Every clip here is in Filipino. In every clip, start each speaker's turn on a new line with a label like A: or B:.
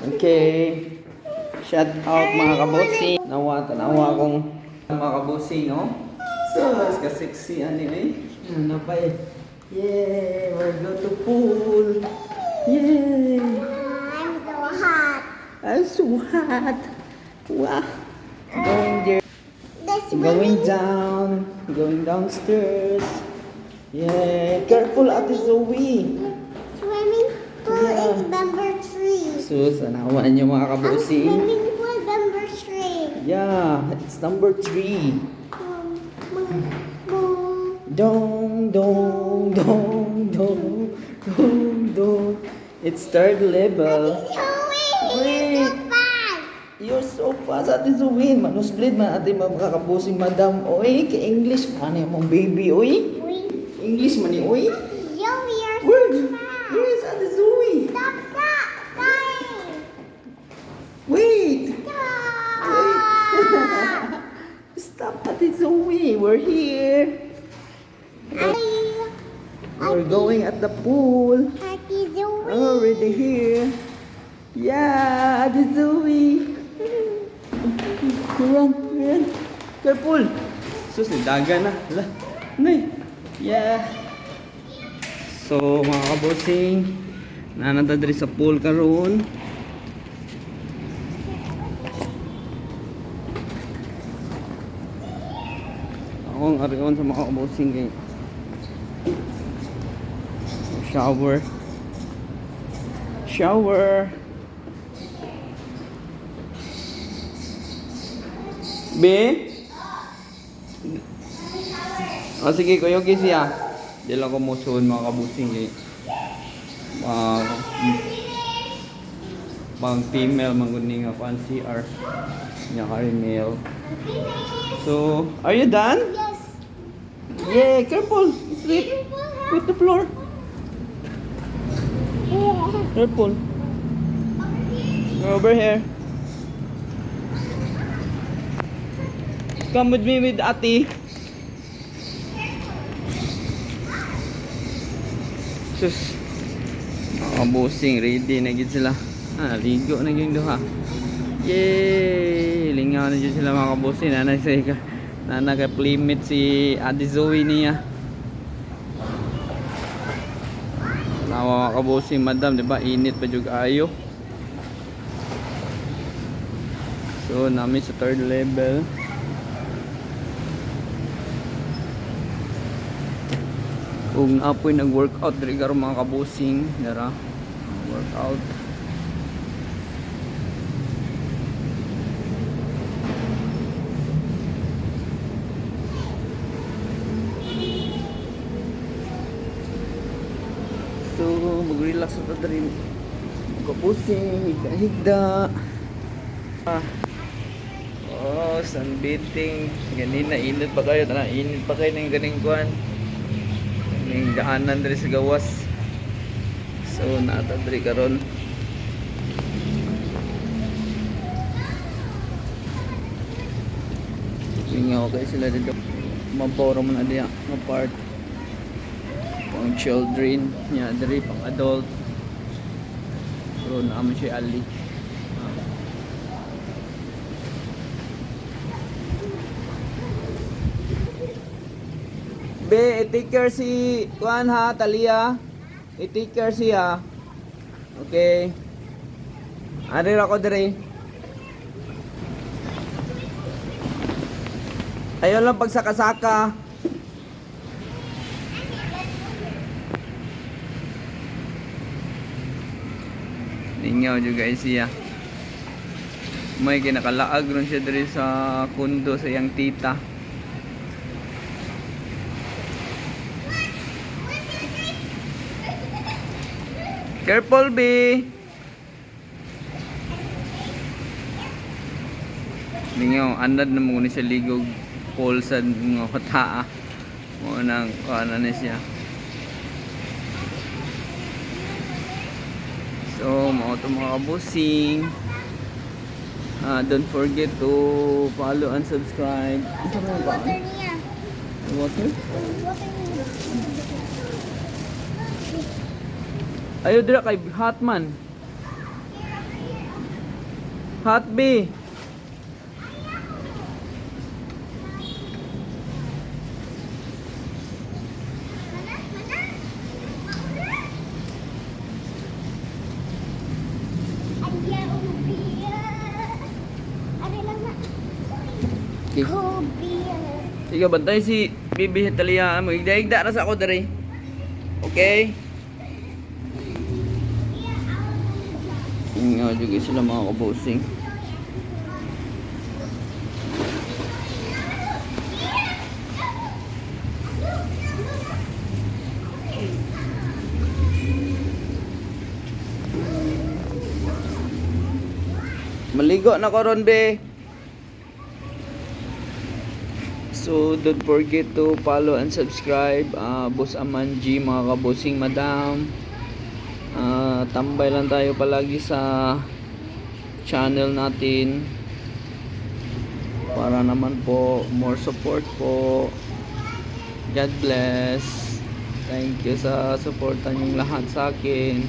A: Okay. Shout out mga kabosing. Nawa akong mga kabosing, no? So, ka-sexy anyway. Ano pa eh? Yay! We're go to pool. Yay!
B: I'm so hot.
A: I'm so hot. Wow. Going there.
B: Swimming.
A: Going downstairs. Yay! Careful, Ate Zoe.
B: Swimming pool
A: Yeah.
B: is number 3.
A: Sus, anawan niyo mga kabosing.
B: Swimming pool number 3.
A: Yeah, it's number 3.
B: Boom.
A: Dong, dong, dong, dong, dong, dong. It's third level. Wait. You're so fast, Ate Zoe. Manusblid man ate makakabusing madam. Oy, ka-English man mong baby, oy. English man ni, oy.
B: You're
A: Where?
B: so fast.
A: Where is Ate Zoe?
B: Stop.
A: Wait.
B: Stop.
A: Stop, Ate Zoe. We're here. We're going at the pool. Already here. Yeah, Ate Zoe. Run. Careful. Sus, daga na. Hala. Nay. Yeah. So, mga kabosing, nanata diri sa pool karon. Ako ang ariwan sa mga kabosing kay shower. Be? O sige, kuyogi siya. Di lang ko musuon mga kabusing eh. Pang female, manguning nga pan CR. Nya ka rin male. So, are you done?
B: Yes.
A: Yeah, careful. Slip. With the floor. Careful. Over here. Come with me with Ate. Sus. Busing, ready na gid sila. Ligo na gyud duha. Yay! Lingaw na gyud sila mga kabusing. Nana ka playmate si Ate Zoe niya. Nawa mga kabusing, madam, di ba? Init pa jud ayo. So, nami sa third level. Kung apoy nag-workout diri karon mga kabusing, dara. Workout. So, mag-relax ta diri. Kabusing, higda-higda. Oh, sunbathing. Ganina init pa kayo, init pa kayo ng ganing kuan. Ning daanan diri sa gawas. So naata diri karon. Ingaw kay sila dito. Maboro man adiya nga part. Pang children, nya diri pang adult. Pero naman si Ali. Be, i-take care si Juan ha, Talia. I-take care siya. Okay. Ari ra ko dire. Ayaw lang pagsaka-saka. Ningaw juga siya. May ginakalaag ron siya dire sa kundo sa iyang tita. Careful, B. Ningaw, andad na mo ni siya ligog pool sa mga kataa. Mo nang ano na siya. So, mga ito mga kabusing. Don't forget to follow and subscribe.
B: Water niya.
A: Water?
B: Water niya.
A: Ayaw dira kay Hotman. Hot B.
B: Mana? Mana? Mauna? Ayan, ubia. Ano lang na?
A: Okay.
B: Ubia.
A: Sige, bantay si Bibi Hitalia mo. Igda-igda na sa ako dere. Okay? Nga juga sila mga kabosing. Maligo na ko ron, be. So, don't forget to follow and subscribe. Boss Amanji, mga kabosing madam. Tambay lang tayo palagi sa channel natin. Para naman po, more support po. God bless. Thank you sa supportan yung lahat sa akin.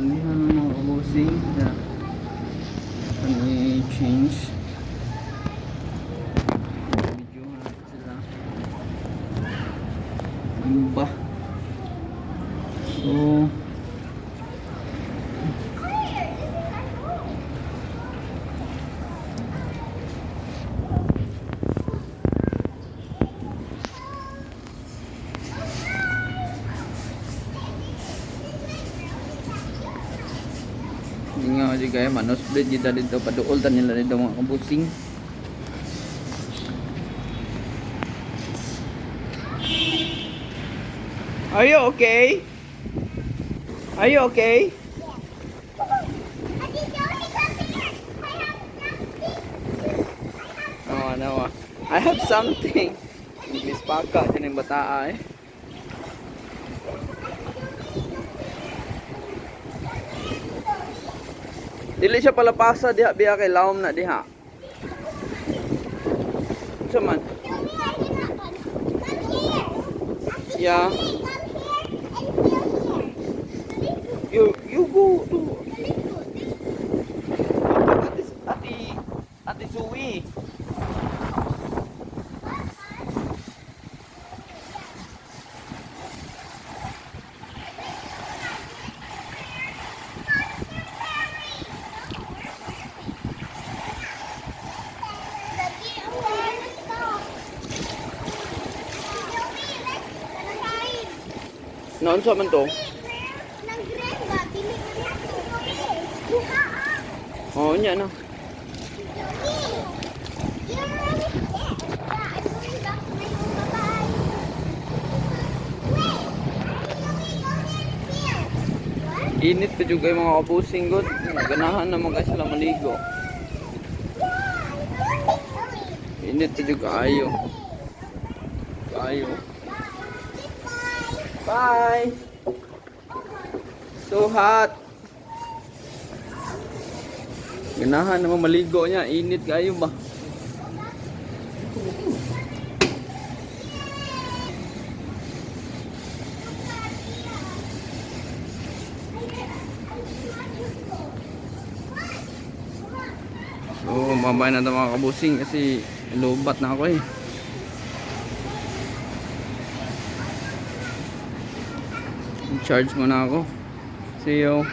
A: Ayan mga kabosing. Ano i-change. Video natin sila. Ano ba? So, hindi nga kasi kaya manosplid kita dito. Paduol ta nila dito mga kabusing. Are you okay? Are you okay? Oh, ano I have something. Miss Paka, dyan yung bataa eh. Dili siya palapasa diha biya kay lawom na diha. Sa man? Yeah. You go to Ate Zoe. Noon sa man to? Oh, nya na. Init pa juga yung mga kabusing god. Ganahan naman kasi sila maligo. Init pa juga ayo. Ayo. Bye. So hot. Ganahan naman maligo niya. Init kayo ba? So mamay na ito mga kabusing kasi lubat na ako eh. Charge muna ako. See you.